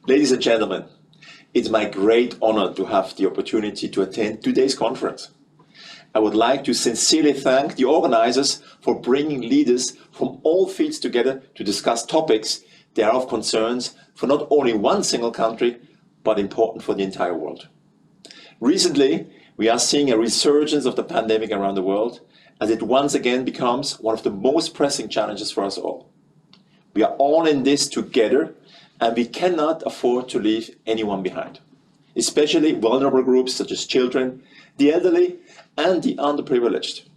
Ladies and gentlemen, it's my great honor to have the opportunity to attend today's conference. I would like to sincerely thank the organizers for bringing leaders from all fields together to discuss topics that are of concerns for not only one single country, but important for the entire world. Recently, we are seeing a resurgence of the pandemic around the world, as it once again becomes one of the most pressing challenges for us all. We are all in this together, and we cannot afford to leave anyone behind, especially vulnerable groups such as children, the elderly, and the underprivileged.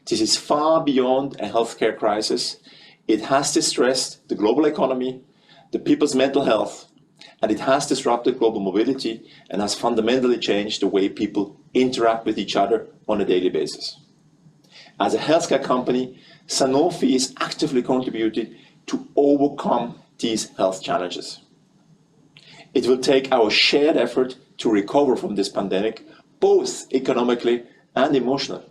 This is far beyond a healthcare crisis. It has distressed the global economy, the people's mental health, and it has disrupted global mobility and has fundamentally changed the way people interact with each other on a daily basis. As a healthcare company, Sanofi is actively contributing to overcome these health challenges. It will take our shared effort to recover from this pandemic, both economically and emotionally.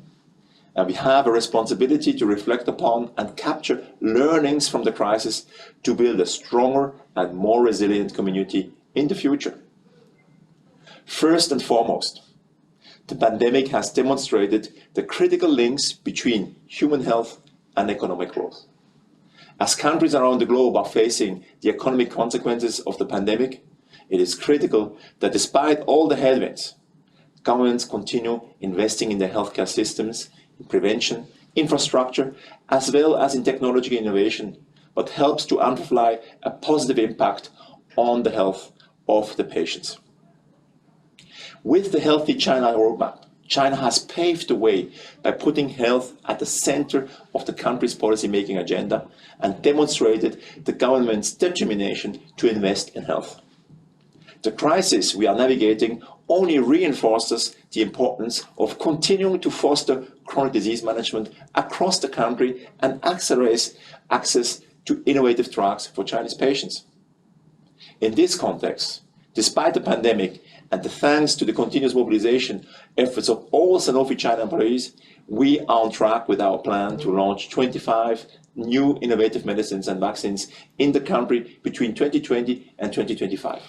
And we have a responsibility to reflect upon and capture learnings from the crisis to build a stronger and more resilient community in the future. First and foremost, the pandemic has demonstrated the critical links between human health and economic growth. As countries around the globe are facing the economic consequences of the pandemic, it is critical that despite all the headwinds, governments continue investing in their healthcare systems, in prevention, infrastructure, as well as in technology innovation, but helps to amplify a positive impact on the health of the patients. With the Healthy China roadmap, China has paved the way by putting health at the center of the country's policy-making agenda and demonstrated the government's determination to invest in health. The crisis we are navigating only reinforces the importance of continuing to foster chronic disease management across the country and accelerates access to innovative drugs for Chinese patients. In this context, despite the pandemic and thanks to the continuous mobilization efforts of all Sanofi China employees, we are on track with our plan to launch 25 new innovative medicines and vaccines in the country between 2020 and 2025.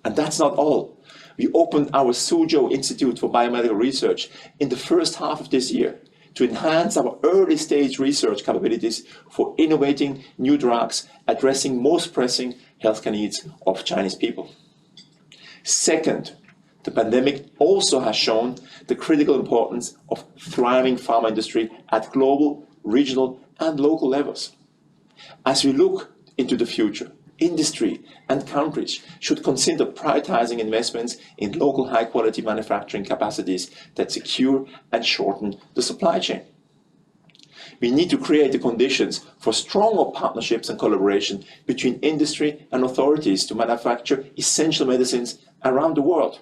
And that's not all. We opened our Suzhou Institute for Biomedical Research in the first half of this year to enhance our early stage research capabilities for innovating new drugs addressing most pressing healthcare needs of Chinese people. Second, the pandemic also has shown the critical importance of thriving pharma industry at global, regional, and local levels. As we look into the future, industry and countries should consider prioritizing investments in local high-quality manufacturing capacities that secure and shorten the supply chain. We need to create the conditions for stronger partnerships and collaboration between industry and authorities to manufacture essential medicines around the world.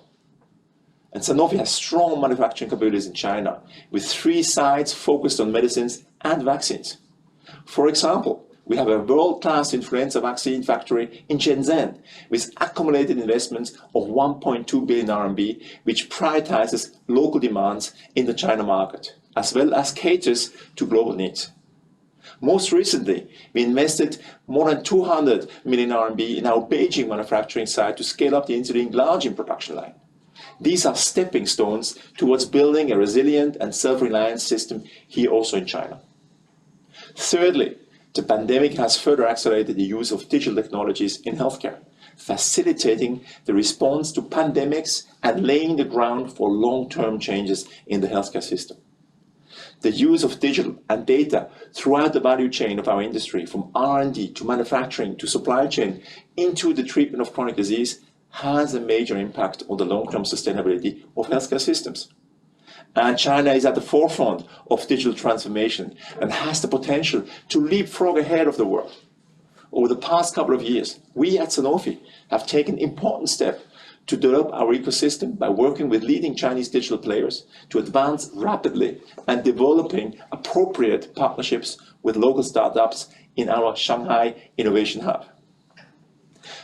And Sanofi has strong manufacturing capabilities in China, with 3 sites focused on medicines and vaccines. For example, we have a world-class influenza vaccine factory in Shenzhen with accumulated investments of 1.2 billion RMB, which prioritizes local demands in the China market, as well as caters to global needs. Most recently, we invested more than 200 million RMB in our Beijing manufacturing site to scale up the insulin glargine production line. These are stepping stones towards building a resilient and self-reliant system here also in China. Thirdly, the pandemic has further accelerated the use of digital technologies in healthcare, facilitating the response to pandemics and laying the ground for long-term changes in the healthcare system. The use of digital and data throughout the value chain of our industry, from R&D to manufacturing to supply chain into the treatment of chronic disease, has a major impact on the long-term sustainability of healthcare systems. And China is at the forefront of digital transformation and has the potential to leapfrog ahead of the world. Over the past couple of years, we at Sanofi have taken important steps to develop our ecosystem by working with leading Chinese digital players to advance rapidly and developing appropriate partnerships with local startups in our Shanghai Innovation Hub.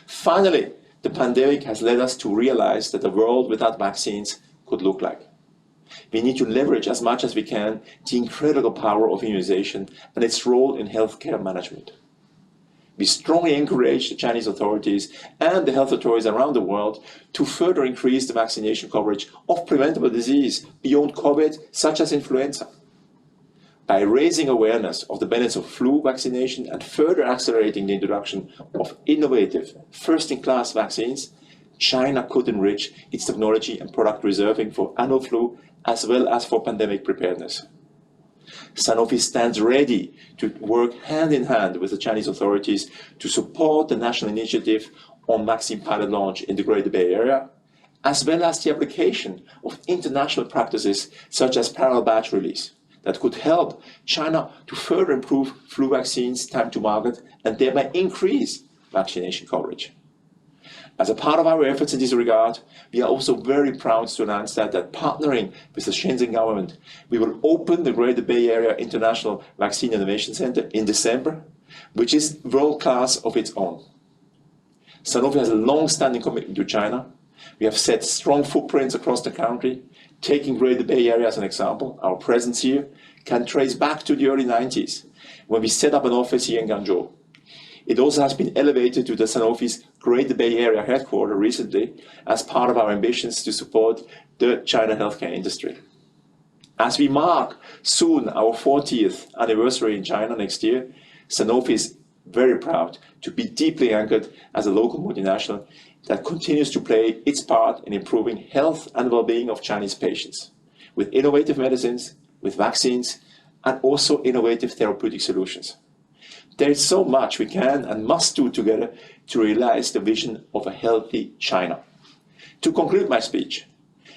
Finally, the pandemic has led us to realize that a world without vaccines could look like. We need to leverage as much as we can the incredible power of immunization and its role in healthcare management. We strongly encourage the Chinese authorities and the health authorities around the world to further increase the vaccination coverage of preventable disease beyond COVID, such as influenza. By raising awareness of the benefits of flu vaccination and further accelerating the introduction of innovative, first-in-class vaccines, China could enrich its technology and product reserving for annual flu as well as for pandemic preparedness. Sanofi stands ready to work hand in hand with the Chinese authorities to support the national initiative on vaccine pilot launch in the Greater Bay Area, as well as the application of international practices such as parallel batch release that could help China to further improve flu vaccines' time to market and thereby increase vaccination coverage. As a part of our efforts in this regard, we are also very proud to announce that partnering with the Shenzhen government, we will open the Greater Bay Area International Vaccine Innovation Center in December, which is world-class of its own. Sanofi has a long-standing commitment to China. We have set strong footprints across the country. Taking Greater Bay Area as an example, our presence here can trace back to the early 90s, when we set up an office here in Guangzhou. It also has been elevated to the Sanofi's Greater Bay Area headquarters recently as part of our ambitions to support the China healthcare industry. As we mark soon our 40th anniversary in China next year, Sanofi is very proud to be deeply anchored as a local multinational that continues to play its part in improving health and well-being of Chinese patients with innovative medicines, with vaccines, and also innovative therapeutic solutions. There is so much we can and must do together to realize the vision of a healthy China. To conclude my speech,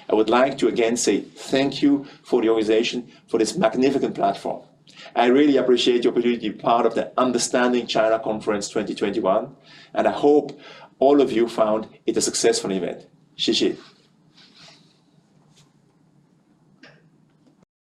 I would like to again say thank you for the organization for this magnificent platform. I really appreciate the opportunity to be part of the Understanding China Conference 2021, and I hope all of you found it a successful event. 谢谢。